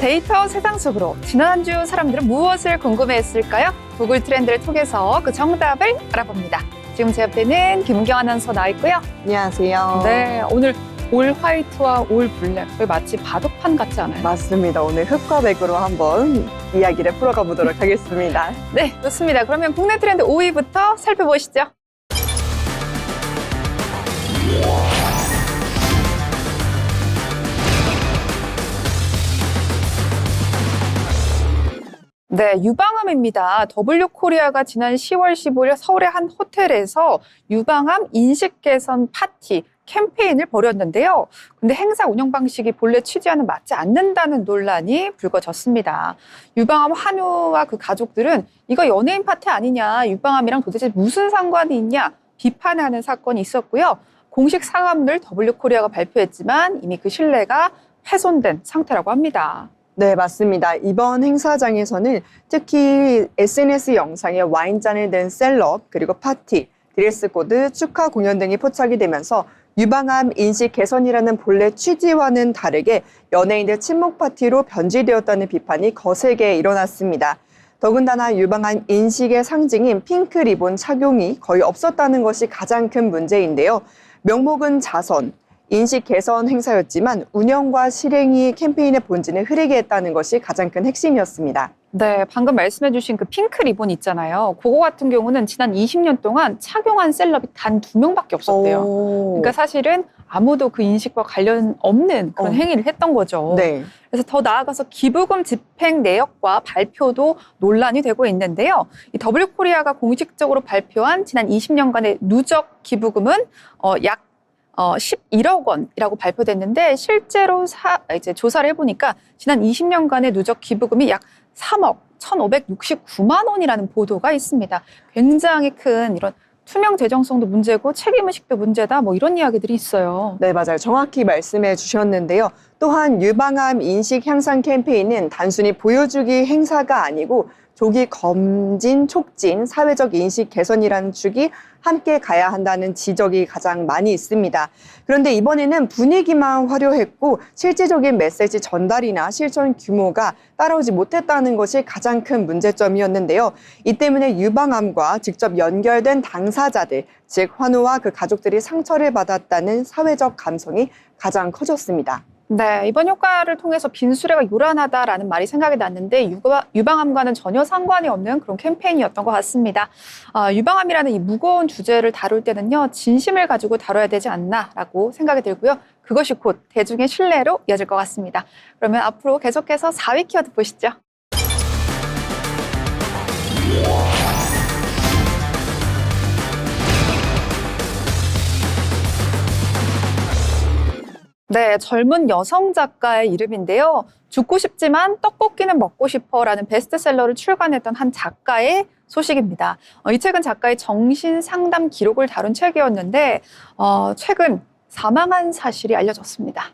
데이터 세상 속으로 지난 한 주 사람들은 무엇을 궁금해했을까요? 구글 트렌드를 통해서 그 정답을 알아봅니다. 지금 제 옆에는 김은경 아나운서 나와 있고요. 안녕하세요. 네, 오늘 올 화이트와 올 블랙, 거의 마치 바둑판 같지 않아요? 맞습니다. 오늘 흑과 백으로 한번 이야기를 풀어가 보도록 하겠습니다. 네, 좋습니다. 그러면 국내 트렌드 5위부터 살펴보시죠. 네, 유방암입니다. W코리아가 지난 10월 15일 서울의 한 호텔에서 유방암 인식 개선 파티 캠페인을 벌였는데요. 근데 행사 운영 방식이 본래 취지와는 맞지 않는다는 논란이 불거졌습니다. 유방암 한우와 그 가족들은 이거 연예인 파티 아니냐, 유방암이랑 도대체 무슨 상관이 있냐 비판하는 사건이 있었고요. 공식 사과문을 W코리아가 발표했지만 이미 그 신뢰가 훼손된 상태라고 합니다. 네, 맞습니다. 이번 행사장에서는 특히 SNS 영상에 와인잔을 든 셀럽, 그리고 파티, 드레스 코드, 축하 공연 등이 포착이 되면서 유방암 인식 개선이라는 본래 취지와는 다르게 연예인들 친목 파티로 변질되었다는 비판이 거세게 일어났습니다. 더군다나 유방암 인식의 상징인 핑크 리본 착용이 거의 없었다는 것이 가장 큰 문제인데요. 명목은 자선, 인식 개선 행사였지만 운영과 실행이 캠페인의 본질을 흐리게 했다는 것이 가장 큰 핵심이었습니다. 네, 방금 말씀해 주신 그 핑크 리본 있잖아요. 그거 같은 경우는 지난 20년 동안 착용한 셀럽이 단 2명밖에 없었대요. 그러니까 사실은 아무도 그 인식과 관련 없는 그런 행위를 했던 거죠. 네. 그래서 더 나아가서 기부금 집행 내역과 발표도 논란이 되고 있는데요. 이 W코리아가 공식적으로 발표한 지난 20년간의 누적 기부금은 약 11억 원이라고 발표됐는데 실제로 이제 조사를 해보니까 지난 20년간의 누적 기부금이 약 3억 1,569만 원이라는 보도가 있습니다. 굉장히 큰 이런 투명 재정성도 문제고 책임의식도 문제다 뭐 이런 이야기들이 있어요. 네, 맞아요. 정확히 말씀해 주셨는데요. 또한 유방암 인식 향상 캠페인은 단순히 보여주기 행사가 아니고 조기 검진, 촉진, 사회적 인식 개선이라는 축이 함께 가야 한다는 지적이 가장 많이 있습니다. 그런데 이번에는 분위기만 화려했고 실질적인 메시지 전달이나 실천 규모가 따라오지 못했다는 것이 가장 큰 문제점이었는데요. 이 때문에 유방암과 직접 연결된 당사자들, 즉 환우와 그 가족들이 상처를 받았다는 사회적 감성이 가장 커졌습니다. 네, 이번 효과를 통해서 빈수레가 요란하다라는 말이 생각이 났는데 유방암과는 전혀 상관이 없는 그런 캠페인이었던 것 같습니다. 유방암이라는 이 무거운 주제를 다룰 때는요, 진심을 가지고 다뤄야 되지 않나라고 생각이 들고요. 그것이 곧 대중의 신뢰로 이어질 것 같습니다. 그러면 앞으로 계속해서 4위 키워드 보시죠. 네, 젊은 여성 작가의 이름인데요. 죽고 싶지만 떡볶이는 먹고 싶어라는 베스트셀러를 출간했던 한 작가의 소식입니다. 이 책은 작가의 정신 상담 기록을 다룬 책이었는데 최근 사망한 사실이 알려졌습니다.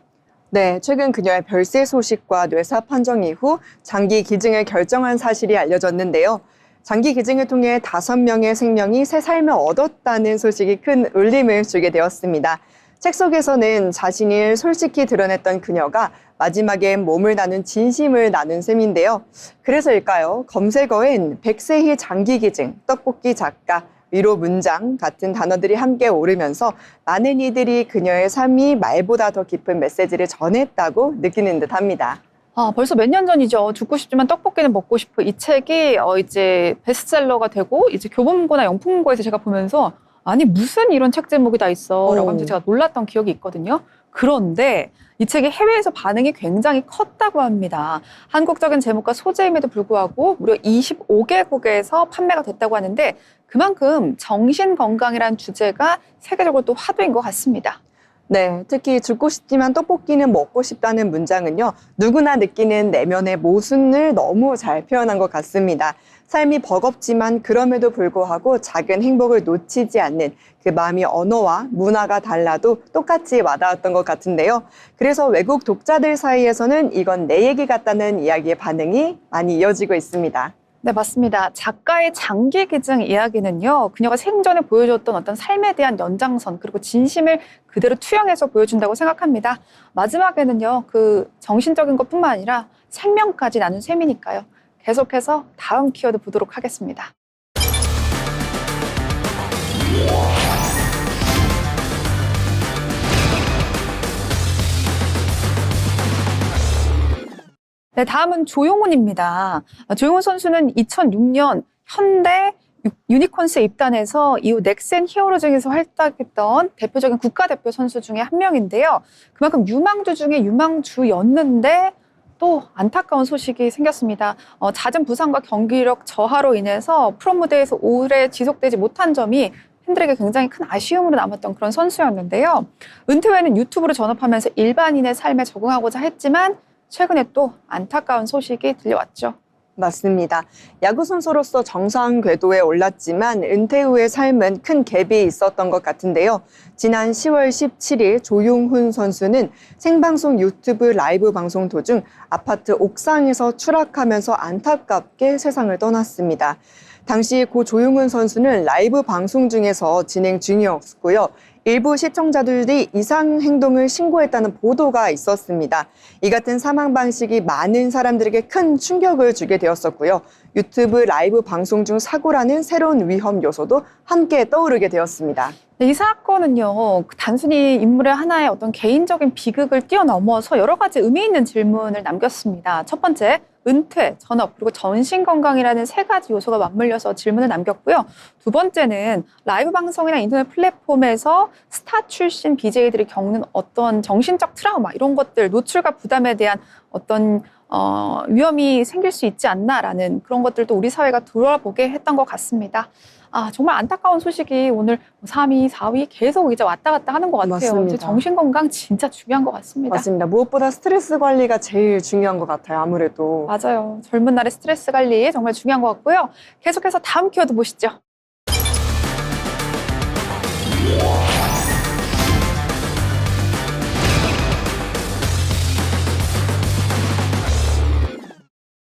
네, 최근 그녀의 별세 소식과 뇌사 판정 이후 장기 기증을 결정한 사실이 알려졌는데요. 장기 기증을 통해 5명의 생명이 새 삶을 얻었다는 소식이 큰 울림을 주게 되었습니다. 책 속에서는 자신을 솔직히 드러냈던 그녀가 마지막엔 몸을 나눈 진심을 나눈 셈인데요. 그래서일까요? 검색어엔 백세희 장기 기증, 떡볶이 작가, 위로 문장 같은 단어들이 함께 오르면서 많은 이들이 그녀의 삶이 말보다 더 깊은 메시지를 전했다고 느끼는 듯합니다. 벌써 몇 년 전이죠. 죽고 싶지만 떡볶이는 먹고 싶어. 이 책이 이제 베스트셀러가 되고 이제 교보문고나 영풍문고에서 제가 보면서 아니 무슨 이런 책 제목이 다 있어 라고 하면서 제가 놀랐던 기억이 있거든요. 그런데 이 책이 해외에서 반응이 굉장히 컸다고 합니다. 한국적인 제목과 소재임에도 불구하고 무려 25개국에서 판매가 됐다고 하는데 그만큼 정신건강이라는 주제가 세계적으로 또 화두인 것 같습니다. 네, 특히 죽고 싶지만 떡볶이는 먹고 싶다는 문장은요, 누구나 느끼는 내면의 모순을 너무 잘 표현한 것 같습니다. 삶이 버겁지만 그럼에도 불구하고 작은 행복을 놓치지 않는 그 마음이 언어와 문화가 달라도 똑같이 와닿았던 것 같은데요. 그래서 외국 독자들 사이에서는 이건 내 얘기 같다는 이야기의 반응이 많이 이어지고 있습니다. 네, 맞습니다. 작가의 장기 기증 이야기는요, 그녀가 생전에 보여줬던 어떤 삶에 대한 연장선, 그리고 진심을 그대로 투영해서 보여준다고 생각합니다. 마지막에는요, 그 정신적인 것뿐만 아니라 생명까지 나눈 셈이니까요. 계속해서 다음 키워드 보도록 하겠습니다. 네, 다음은 조용훈입니다. 조용훈 선수는 2006년 현대 유니콘스에 입단해서 이후 넥센 히어로즈에서 활약했던 대표적인 국가대표 선수 중에 한 명인데요. 그만큼 유망주 중에 유망주였는데 또 안타까운 소식이 생겼습니다. 잦은 부상과 경기력 저하로 인해서 프로 무대에서 오래 지속되지 못한 점이 팬들에게 굉장히 큰 아쉬움으로 남았던 그런 선수였는데요. 은퇴 후에는 유튜브로 전업하면서 일반인의 삶에 적응하고자 했지만 최근에 또 안타까운 소식이 들려왔죠. 맞습니다. 야구 선수로서 정상 궤도에 올랐지만 은퇴 후의 삶은 큰 갭이 있었던 것 같은데요. 지난 10월 17일 조용훈 선수는 생방송 유튜브 라이브 방송 도중 아파트 옥상에서 추락하면서 안타깝게 세상을 떠났습니다. 당시 고 조용훈 선수는 라이브 방송 중에서 진행 중이었고요. 일부 시청자들이 이상 행동을 신고했다는 보도가 있었습니다. 이 같은 사망 방식이 많은 사람들에게 큰 충격을 주게 되었었고요. 유튜브 라이브 방송 중 사고라는 새로운 위험 요소도 함께 떠오르게 되었습니다. 이 사건은요, 단순히 인물의 하나의 어떤 개인적인 비극을 뛰어넘어서 여러 가지 의미 있는 질문을 남겼습니다. 첫 번째, 은퇴, 전업, 그리고 정신건강이라는 세 가지 요소가 맞물려서 질문을 남겼고요. 두 번째는 라이브 방송이나 인터넷 플랫폼에서 스타 출신 BJ들이 겪는 어떤 정신적 트라우마, 이런 것들, 노출과 부담에 대한 어떤 위험이 생길 수 있지 않나라는 그런 것들도 우리 사회가 돌아보게 했던 것 같습니다. 정말 안타까운 소식이 오늘 3위, 4위 계속 이제 왔다 갔다 하는 것 같아요. 맞습니다. 정신건강 진짜 중요한 것 같습니다. 맞습니다. 무엇보다 스트레스 관리가 제일 중요한 것 같아요. 아무래도. 맞아요. 젊은 날의 스트레스 관리 정말 중요한 것 같고요. 계속해서 다음 키워드 보시죠.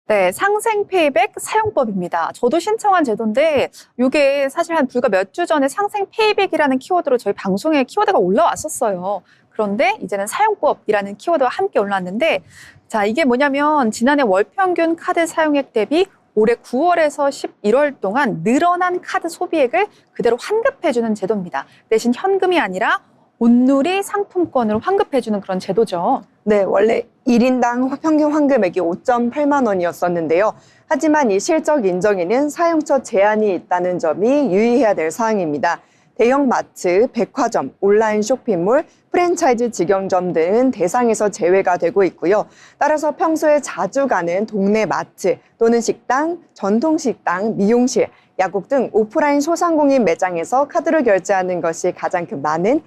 네, 상생 페이백 사용법입니다. 저도 신청한 제도인데 이게 사실 한 불과 몇 주 전에 상생 페이백이라는 키워드로 저희 방송에 키워드가 올라왔었어요. 그런데 이제는 사용법이라는 키워드와 함께 올라왔는데 자, 이게 뭐냐면 지난해 월 평균 카드 사용액 대비 올해 9월에서 11월 동안 늘어난 카드 소비액을 그대로 환급해주는 제도입니다. 대신 현금이 아니라 온누리 상품권으로 환급해주는 그런 제도죠. 네, 원래 1인당 평균 환급액이 5.8만 원이었었는데요. 하지만 이 실적 인정에는 사용처 제한이 있다는 점이 유의해야 될 사항입니다. 대형 마트, 백화점, 온라인 쇼핑몰, 프랜차이즈 직영점 등은 대상에서 제외가 되고 있고요. 따라서 평소에 자주 가는 동네 마트 또는 식당, 전통식당, 미용실, 약국 등 오프라인 소상공인 매장에서 카드로 결제하는 것이 가장 많은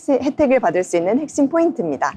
혜택을 받을 수 있는 핵심 포인트입니다.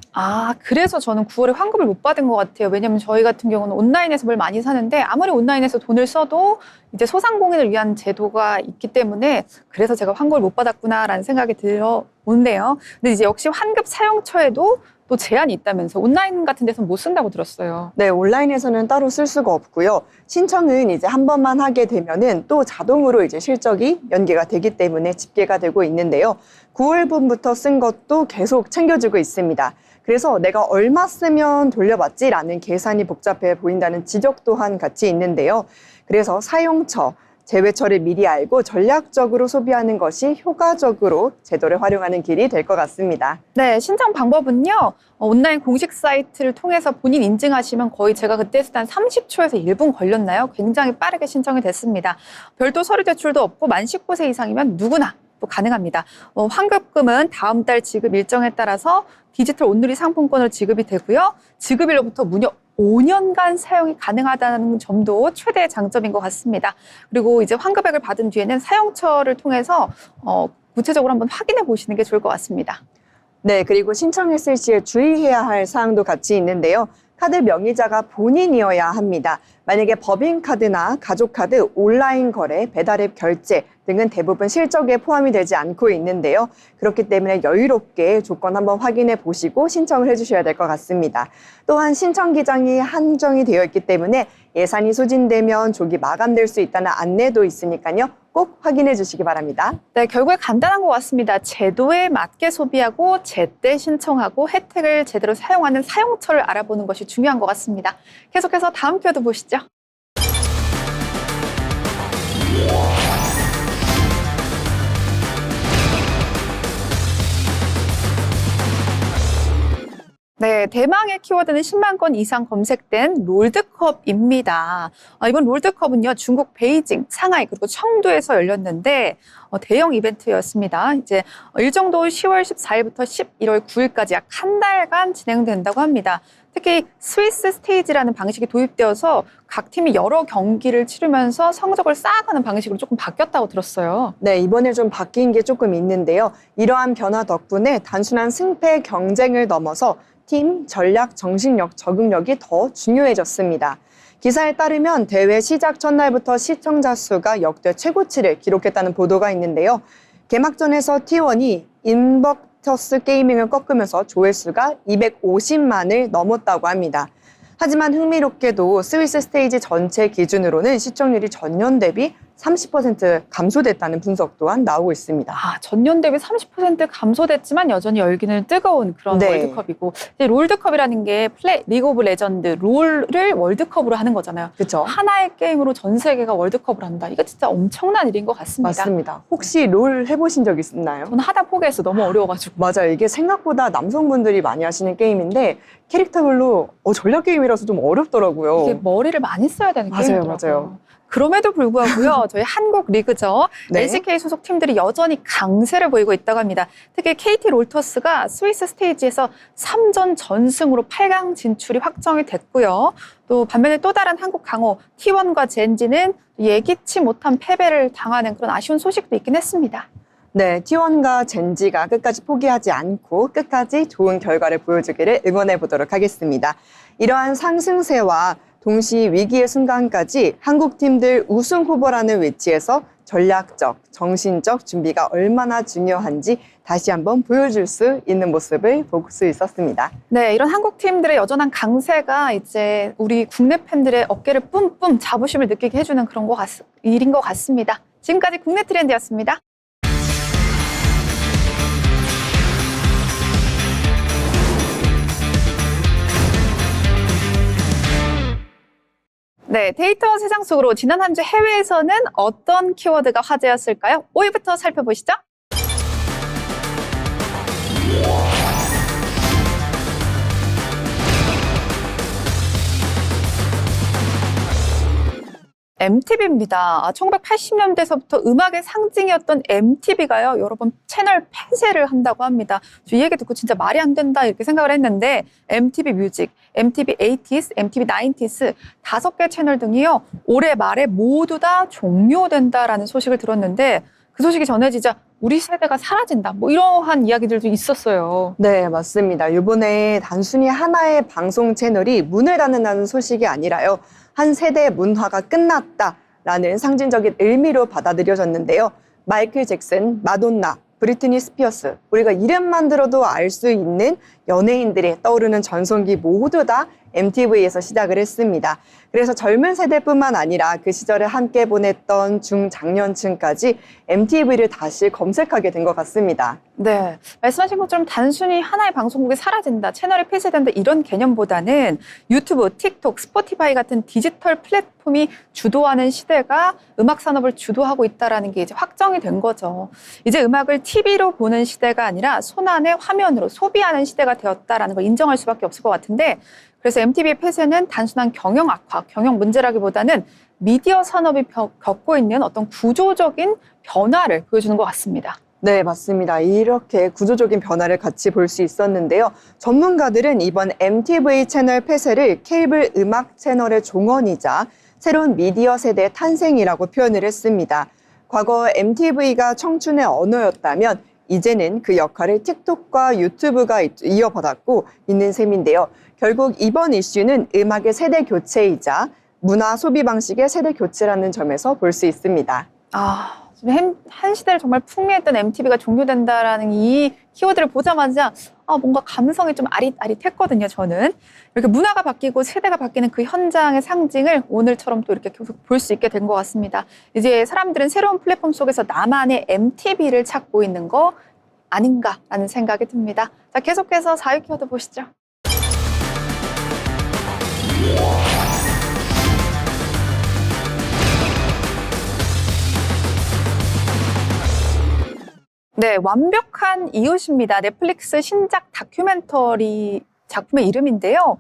그래서 저는 9월에 환급을 못 받은 것 같아요. 왜냐하면 저희 같은 경우는 온라인에서 뭘 많이 사는데 아무리 온라인에서 돈을 써도 이제 소상공인을 위한 제도가 있기 때문에 그래서 제가 환급을 못 받았구나라는 생각이 들어오는데요. 근데 이제 역시 환급 사용처에도 또 제한이 있다면서 온라인 같은 데서는 못 쓴다고 들었어요. 네, 온라인에서는 따로 쓸 수가 없고요. 신청은 이제 한 번만 하게 되면은 또 자동으로 이제 실적이 연계가 되기 때문에 집계가 되고 있는데요. 9월분부터 쓴 것도 계속 챙겨주고 있습니다. 그래서 내가 얼마 쓰면 돌려받지라는 계산이 복잡해 보인다는 지적 또한 같이 있는데요. 그래서 사용처, 제외처를 미리 알고 전략적으로 소비하는 것이 효과적으로 제도를 활용하는 길이 될 것 같습니다. 네, 신청 방법은요. 온라인 공식 사이트를 통해서 본인 인증하시면 거의 제가 그때 했을 때 한 30초에서 1분 걸렸나요? 굉장히 빠르게 신청이 됐습니다. 별도 서류 제출도 없고 만 19세 이상이면 누구나 또 가능합니다. 환급금은 다음 달 지급 일정에 따라서 디지털 온누리 상품권으로 지급이 되고요. 지급일로부터 무려 5년간 사용이 가능하다는 점도 최대의 장점인 것 같습니다. 그리고 이제 환급액을 받은 뒤에는 사용처를 통해서 구체적으로 한번 확인해 보시는 게 좋을 것 같습니다. 네, 그리고 신청했을 시에 주의해야 할 사항도 같이 있는데요. 카드 명의자가 본인이어야 합니다. 만약에 법인카드나 가족카드, 온라인 거래, 배달앱 결제 등은 대부분 실적에 포함이 되지 않고 있는데요. 그렇기 때문에 여유롭게 조건 한번 확인해 보시고 신청을 해주셔야 될 것 같습니다. 또한 신청 기장이 한정이 되어 있기 때문에 예산이 소진되면 조기 마감될 수 있다는 안내도 있으니까요. 꼭 확인해 주시기 바랍니다. 네, 결국에 간단한 것 같습니다. 제도에 맞게 소비하고 제때 신청하고 혜택을 제대로 사용하는 사용처를 알아보는 것이 중요한 것 같습니다. 계속해서 다음 키워드 보시죠. 네, 대망의 키워드는 10만 건 이상 검색된 롤드컵입니다. 이번 롤드컵은요, 중국 베이징, 상하이, 그리고 청두에서 열렸는데, 대형 이벤트였습니다. 이제 일정도 10월 14일부터 11월 9일까지 약 한 달간 진행된다고 합니다. 특히 스위스 스테이지라는 방식이 도입되어서 각 팀이 여러 경기를 치르면서 성적을 쌓아가는 방식으로 조금 바뀌었다고 들었어요. 네, 이번에 좀 바뀐 게 조금 있는데요. 이러한 변화 덕분에 단순한 승패 경쟁을 넘어서 팀, 전략, 정신력, 적응력이 더 중요해졌습니다. 기사에 따르면 대회 시작 첫날부터 시청자 수가 역대 최고치를 기록했다는 보도가 있는데요. 개막전에서 T1이 인버터스 게이밍을 꺾으면서 조회수가 250만을 넘었다고 합니다. 하지만 흥미롭게도 스위스 스테이지 전체 기준으로는 시청률이 전년 대비 30% 감소됐다는 분석 또한 나오고 있습니다. 전년 대비 30% 감소됐지만 여전히 열기는 뜨거운 그런 네. 월드컵이고, 이제 롤드컵이라는 게 리그 오브 레전드, 롤을 월드컵으로 하는 거잖아요. 그렇죠? 하나의 게임으로 전 세계가 월드컵을 한다. 이거 진짜 엄청난 일인 것 같습니다. 맞습니다. 혹시 롤 해보신 적 있나요? 저는 하다 포기해서 너무 어려워가지고. 맞아요. 이게 생각보다 남성분들이 많이 하시는 게임인데 캐릭터별로 전략 게임이라서 좀 어렵더라고요. 이게 머리를 많이 써야 되는 맞아요, 게임이더라고요. 맞아요. 그럼에도 불구하고요, 저희 한국 리그죠. 네. LCK 소속 팀들이 여전히 강세를 보이고 있다고 합니다. 특히 KT 롤터스가 스위스 스테이지에서 3전 전승으로 8강 진출이 확정이 됐고요. 또 반면에 또 다른 한국 강호 T1과 젠지는 예기치 못한 패배를 당하는 그런 아쉬운 소식도 있긴 했습니다. 네, T1과 젠지가 끝까지 포기하지 않고 끝까지 좋은 결과를 보여주기를 응원해 보도록 하겠습니다. 이러한 상승세와 동시 위기의 순간까지 한국 팀들 우승 후보라는 위치에서 전략적, 정신적 준비가 얼마나 중요한지 다시 한번 보여줄 수 있는 모습을 볼 수 있었습니다. 네, 이런 한국 팀들의 여전한 강세가 이제 우리 국내 팬들의 어깨를 뿜뿜 자부심을 느끼게 해주는 그런 일인 것 같습니다. 지금까지 국내 트렌드였습니다. 네, 데이터 세상 속으로 지난 한 주 해외에서는 어떤 키워드가 화제였을까요? 5위부터 살펴보시죠. MTV입니다. 1980년대서부터 음악의 상징이었던 MTV가요, 여러 번 채널 폐쇄를 한다고 합니다. 저 이 얘기 듣고 진짜 말이 안 된다 이렇게 생각을 했는데 MTV 뮤직, MTV 80s, MTV 90s 5개 채널 등이요, 올해 말에 모두 다 종료된다라는 소식을 들었는데 그 소식이 전해지자 우리 세대가 사라진다, 뭐 이러한 이야기들도 있었어요. 네, 맞습니다. 이번에 단순히 하나의 방송 채널이 문을 닫는다는 소식이 아니라요. 한 세대의 문화가 끝났다라는 상징적인 의미로 받아들여졌는데요. 마이클 잭슨, 마돈나, 브리트니 스피어스, 우리가 이름만 들어도 알 수 있는 연예인들이 떠오르는 전성기 모두 다 MTV에서 시작을 했습니다. 그래서 젊은 세대뿐만 아니라 그 시절을 함께 보냈던 중장년층까지 MTV를 다시 검색하게 된 것 같습니다. 네, 말씀하신 것처럼 단순히 하나의 방송국이 사라진다, 채널이 폐쇄된다 이런 개념보다는 유튜브, 틱톡, 스포티파이 같은 디지털 플랫폼이 주도하는 시대가 음악 산업을 주도하고 있다는 게 이제 확정이 된 거죠. 이제 음악을 TV로 보는 시대가 아니라 손안의 화면으로 소비하는 시대가 되었다는 걸 인정할 수밖에 없을 것 같은데, 그래서 MTV의 폐쇄는 단순한 경영 악화, 경영 문제라기보다는 미디어 산업이 겪고 있는 어떤 구조적인 변화를 보여주는 것 같습니다. 네, 맞습니다. 이렇게 구조적인 변화를 같이 볼 수 있었는데요. 전문가들은 이번 MTV 채널 폐쇄를 케이블 음악 채널의 종언이자 새로운 미디어 세대 탄생이라고 표현을 했습니다. 과거 MTV가 청춘의 언어였다면 이제는 그 역할을 틱톡과 유튜브가 이어받았고 있는 셈인데요. 결국 이번 이슈는 음악의 세대 교체이자 문화 소비 방식의 세대 교체라는 점에서 볼 수 있습니다. 한 시대를 정말 풍미했던 MTV가 종료된다라는 이 키워드를 보자마자 뭔가 감성이 좀 아릿아릿했거든요, 저는. 이렇게 문화가 바뀌고 세대가 바뀌는 그 현장의 상징을 오늘처럼 또 이렇게 계속 볼 수 있게 된 것 같습니다. 이제 사람들은 새로운 플랫폼 속에서 나만의 MTV를 찾고 있는 거 아닌가라는 생각이 듭니다. 자, 계속해서 4위 키워드 보시죠. 네, 완벽한 이웃입니다. 넷플릭스 신작 다큐멘터리 작품의 이름인데요.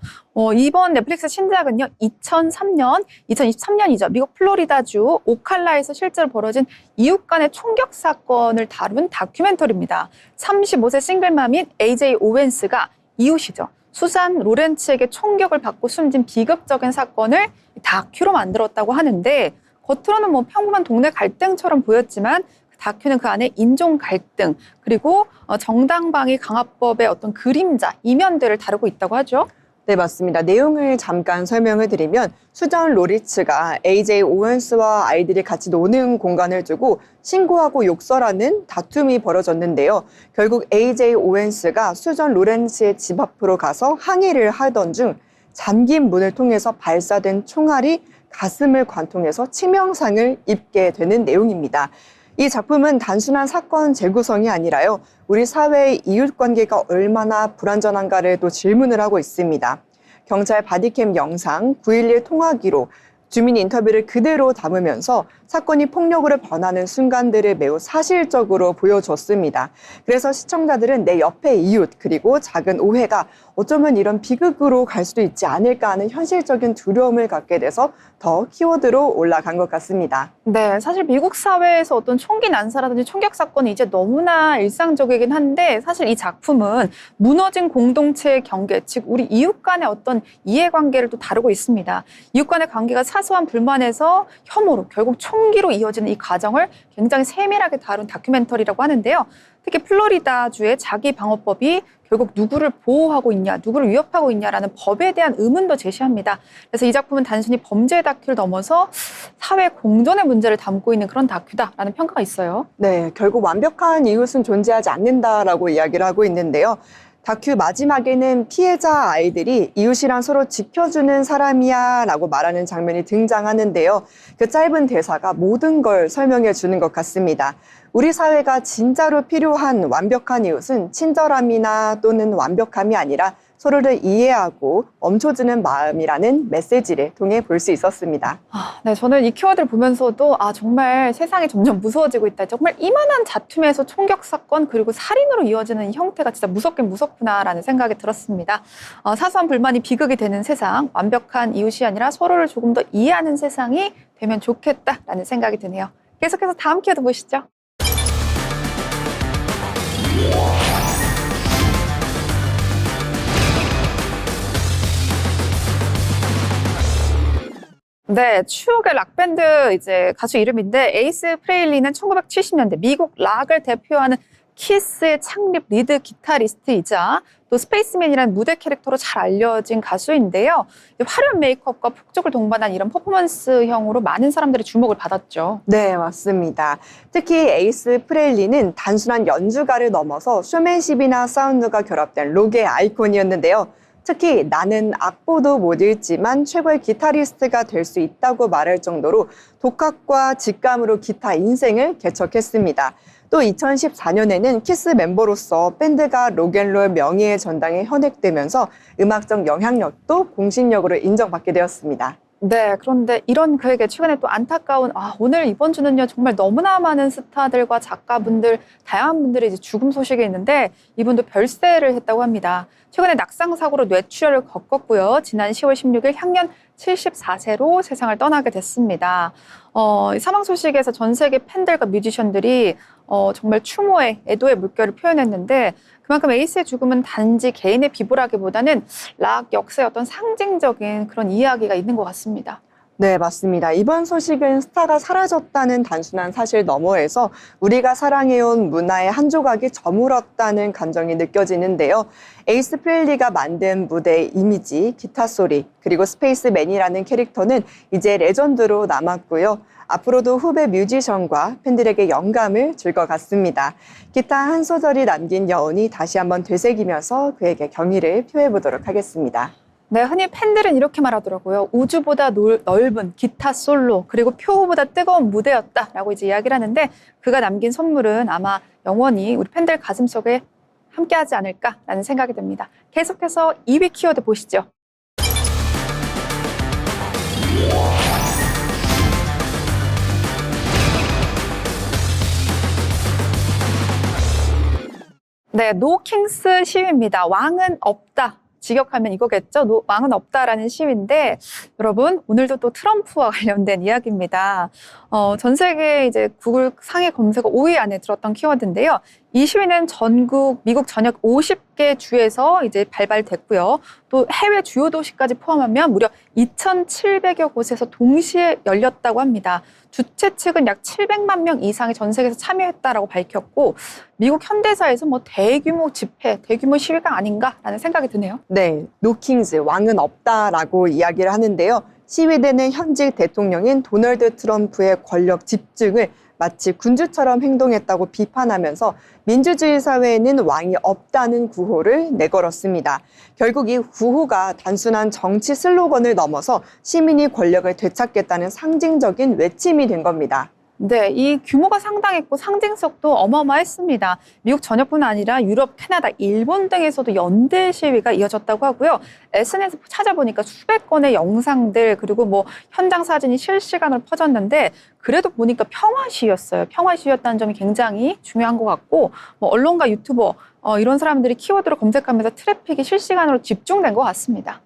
이번 넷플릭스 신작은요, 2023년이죠. 미국 플로리다주 오칼라에서 실제로 벌어진 이웃 간의 총격 사건을 다룬 다큐멘터리입니다. 35세 싱글맘인 AJ 오웬스가 이웃이죠. 수잔 로렌츠에게 총격을 받고 숨진 비극적인 사건을 다큐로 만들었다고 하는데, 겉으로는 뭐 평범한 동네 갈등처럼 보였지만 다큐는 그 안에 인종 갈등, 그리고 정당방위 강화법의 어떤 그림자, 이면들을 다루고 있다고 하죠. 네, 맞습니다. 내용을 잠깐 설명을 드리면 수잔 로리츠가 AJ 오웬스와 아이들이 같이 노는 공간을 두고 신고하고 욕설하는 다툼이 벌어졌는데요. 결국 AJ 오웬스가 수잔 로렌츠의 집 앞으로 가서 항의를 하던 중 잠긴 문을 통해서 발사된 총알이 가슴을 관통해서 치명상을 입게 되는 내용입니다. 이 작품은 단순한 사건 재구성이 아니라요, 우리 사회의 이웃관계가 얼마나 불완전한가를 또 질문을 하고 있습니다. 경찰 바디캠 영상, 9.11 통화 기록, 주민 인터뷰를 그대로 담으면서 사건이 폭력으로 변하는 순간들을 매우 사실적으로 보여줬습니다. 그래서 시청자들은 내 옆의 이웃, 그리고 작은 오해가 어쩌면 이런 비극으로 갈 수도 있지 않을까 하는 현실적인 두려움을 갖게 돼서 더 키워드로 올라간 것 같습니다. 네, 사실 미국 사회에서 어떤 총기 난사라든지 총격 사건이 이제 너무나 일상적이긴 한데, 사실 이 작품은 무너진 공동체의 경계, 즉 우리 이웃 간의 어떤 이해관계를 또 다루고 있습니다. 이웃 간의 관계가 사소한 불만에서 혐오로 결국 총기로 이어지는 이 과정을 굉장히 세밀하게 다룬 다큐멘터리라고 하는데요. 특히 플로리다주의 자기방어법이 결국 누구를 보호하고 있냐, 누구를 위협하고 있냐라는 법에 대한 의문도 제시합니다. 그래서 이 작품은 단순히 범죄 다큐를 넘어서 사회 공존의 문제를 담고 있는 그런 다큐다라는 평가가 있어요. 네, 결국 완벽한 이웃은 존재하지 않는다라고 이야기를 하고 있는데요. 다큐 마지막에는 피해자 아이들이 이웃이란 서로 지켜주는 사람이야 라고 말하는 장면이 등장하는데요. 그 짧은 대사가 모든 걸 설명해 주는 것 같습니다. 우리 사회가 진짜로 필요한 완벽한 이웃은 친절함이나 또는 완벽함이 아니라 서로를 이해하고 멈춰주는 마음이라는 메시지를 통해 볼 수 있었습니다. 네, 저는 이 키워드를 보면서도 정말 세상이 점점 무서워지고 있다. 정말 이만한 다툼에서 총격 사건 그리고 살인으로 이어지는 이 형태가 진짜 무섭긴 무섭구나라는 생각이 들었습니다. 사소한 불만이 비극이 되는 세상, 완벽한 이웃이 아니라 서로를 조금 더 이해하는 세상이 되면 좋겠다라는 생각이 드네요. 계속해서 다음 키워드 보시죠. 네, 추억의 락밴드 이제 가수 이름인데, 에이스 프레일리는 1970년대 미국 락을 대표하는 키스의 창립 리드 기타리스트이자 또 스페이스맨이라는 무대 캐릭터로 잘 알려진 가수인데요. 화려한 메이크업과 폭죽을 동반한 이런 퍼포먼스형으로 많은 사람들의 주목을 받았죠. 네, 맞습니다. 특히 에이스 프레일리는 단순한 연주가를 넘어서 쇼맨십이나 사운드가 결합된 록의 아이콘이었는데요. 특히 나는 악보도 못 읽지만 최고의 기타리스트가 될 수 있다고 말할 정도로 독학과 직감으로 기타 인생을 개척했습니다. 또 2014년에는 키스 멤버로서 밴드가 록앤롤 명예의 전당에 현액되면서 음악적 영향력도 공신력으로 인정받게 되었습니다. 네, 그런데 이런 그에게 최근에 또 안타까운, 오늘 이번 주는요, 정말 너무나 많은 스타들과 작가분들, 다양한 분들의 이제 죽음 소식이 있는데, 이분도 별세를 했다고 합니다. 최근에 낙상사고로 뇌출혈을 겪었고요. 지난 10월 16일 향년 74세로 세상을 떠나게 됐습니다. 사망 소식에서 전 세계 팬들과 뮤지션들이 정말 추모의 애도의 물결을 표현했는데, 그만큼 에이스의 죽음은 단지 개인의 비보라기보다는 락 역사의 어떤 상징적인 그런 이야기가 있는 것 같습니다. 네, 맞습니다. 이번 소식은 스타가 사라졌다는 단순한 사실 너머에서 우리가 사랑해온 문화의 한 조각이 저물었다는 감정이 느껴지는데요. 에이스 프레일리가 만든 무대의 이미지, 기타 소리, 그리고 스페이스맨이라는 캐릭터는 이제 레전드로 남았고요. 앞으로도 후배 뮤지션과 팬들에게 영감을 줄 것 같습니다. 기타 한 소절이 남긴 여운이 다시 한번 되새기면서 그에게 경의를 표해보도록 하겠습니다. 네, 흔히 팬들은 이렇게 말하더라고요. 우주보다 넓은 기타 솔로, 그리고 표호보다 뜨거운 무대였다라고 이제 이야기를 하는데 그가 남긴 선물은 아마 영원히 우리 팬들 가슴속에 함께하지 않을까라는 생각이 듭니다. 계속해서 2위 키워드 보시죠. 네, 노킹스 시위입니다. 왕은 없다. 직역하면 이거겠죠? 왕은 없다라는 시위인데, 여러분, 오늘도 또 트럼프와 관련된 이야기입니다. 전 세계 이제 구글 상위 검색어 5위 안에 들었던 키워드인데요. 이 시위는 미국 전역 50개 주에서 이제 발발됐고요. 또 해외 주요 도시까지 포함하면 무려 2,700여 곳에서 동시에 열렸다고 합니다. 주최 측은 약 700만 명 이상이 전 세계에서 참여했다라고 밝혔고, 미국 현대사에서 뭐 대규모 집회, 대규모 시위가 아닌가라는 생각이 드네요. 네, 노킹즈, 왕은 없다라고 이야기를 하는데요. 시위대는 현직 대통령인 도널드 트럼프의 권력 집중을 마치 군주처럼 행동했다고 비판하면서 민주주의 사회에는 왕이 없다는 구호를 내걸었습니다. 결국 이 구호가 단순한 정치 슬로건을 넘어서 시민이 권력을 되찾겠다는 상징적인 외침이 된 겁니다. 네, 이 규모가 상당했고 상징성도 어마어마했습니다. 미국 전역뿐 아니라 유럽, 캐나다, 일본 등에서도 연대 시위가 이어졌다고 하고요. SNS 찾아보니까 수백 건의 영상들 그리고 뭐 현장 사진이 실시간으로 퍼졌는데 그래도 보니까 평화 시위였어요. 평화 시위였다는 점이 굉장히 중요한 것 같고 뭐 언론과 유튜버 이런 사람들이 키워드로 검색하면서 트래픽이 실시간으로 집중된 것 같습니다.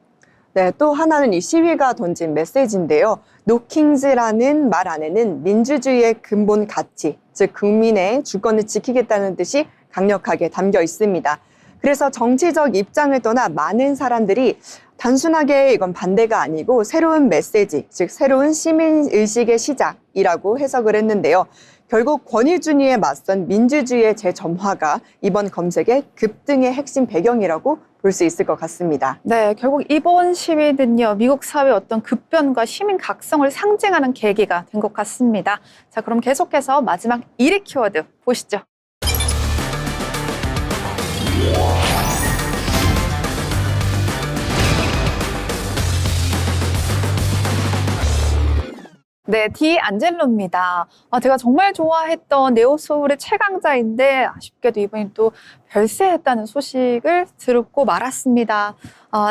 네, 또 하나는 이 시위가 던진 메시지인데요. 노킹즈라는 말 안에는 민주주의의 근본 가치, 즉 국민의 주권을 지키겠다는 뜻이 강력하게 담겨 있습니다. 그래서 정치적 입장을 떠나 많은 사람들이 단순하게 이건 반대가 아니고 새로운 메시지, 즉 새로운 시민의식의 시작이라고 해석을 했는데요. 결국 권위주의에 맞선 민주주의의 재점화가 이번 검색의 급등의 핵심 배경이라고 볼 수 있을 것 같습니다. 네, 결국 이번 시위는요, 미국 사회의 어떤 급변과 시민 각성을 상징하는 계기가 된 것 같습니다. 자, 그럼 계속해서 마지막 1위 키워드 보시죠. 네, 디안젤로입니다. 제가 정말 좋아했던 네오소울의 최강자인데 아쉽게도 이번에 또 별세했다는 소식을 듣고 말았습니다.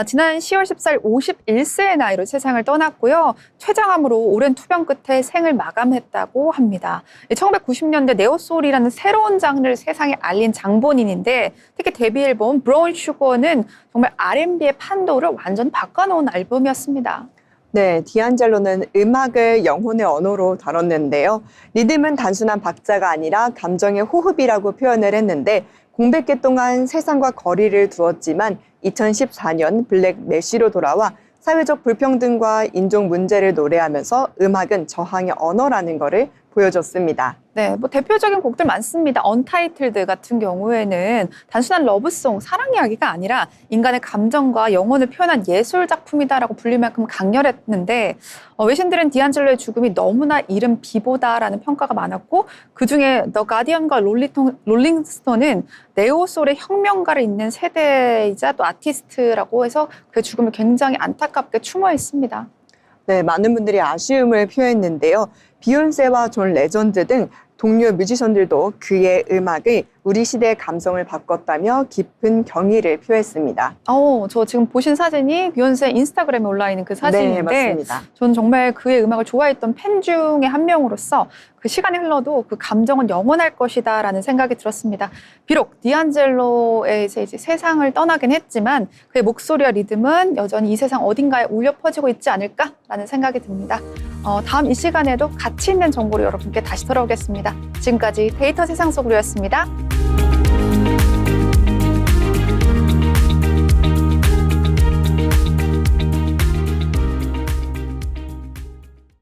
지난 10월 14일 51세의 나이로 세상을 떠났고요. 췌장암으로 오랜 투병 끝에 생을 마감했다고 합니다. 1990년대 네오소울이라는 새로운 장르를 세상에 알린 장본인인데 특히 데뷔 앨범 브라운 슈거는 정말 R&B의 판도를 완전히 바꿔놓은 앨범이었습니다. 네, 디안젤로는 음악을 영혼의 언어로 다뤘는데요. 리듬은 단순한 박자가 아니라 감정의 호흡이라고 표현을 했는데 공백기 동안 세상과 거리를 두었지만 2014년 블랙 메쉬로 돌아와 사회적 불평등과 인종 문제를 노래하면서 음악은 저항의 언어라는 것을 보여줬습니다. 네, 뭐 대표적인 곡들 많습니다. 언타이틀드 같은 경우에는 단순한 러브송, 사랑 이야기가 아니라 인간의 감정과 영혼을 표현한 예술 작품이다라고 불릴 만큼 강렬했는데 외신들은 디안젤로의 죽음이 너무나 이른 비보다라는 평가가 많았고 그중에 더 가디언과 롤링스톤은 네오솔의 혁명가를 잇는 세대이자 또 아티스트라고 해서 그의 죽음을 굉장히 안타깝게 추모했습니다. 네, 많은 분들이 아쉬움을 표했는데요. 비욘세와 존 레전드 등 동료 뮤지션들도 그의 음악이 우리 시대의 감성을 바꿨다며 깊은 경의를 표했습니다. 저 지금 보신 사진이 비욘세 인스타그램에 올라있는 그 사진인데 네, 맞습니다. 저는 정말 그의 음악을 좋아했던 팬 중에 한 명으로서 그 시간이 흘러도 그 감정은 영원할 것이다 라는 생각이 들었습니다. 비록 디안젤로의 이제 세상을 떠나긴 했지만 그의 목소리와 리듬은 여전히 이 세상 어딘가에 울려 퍼지고 있지 않을까라는 생각이 듭니다. 다음 이 시간에도 가치 있는 정보로 여러분께 다시 돌아오겠습니다. 지금까지 데이터 세상 속으로였습니다.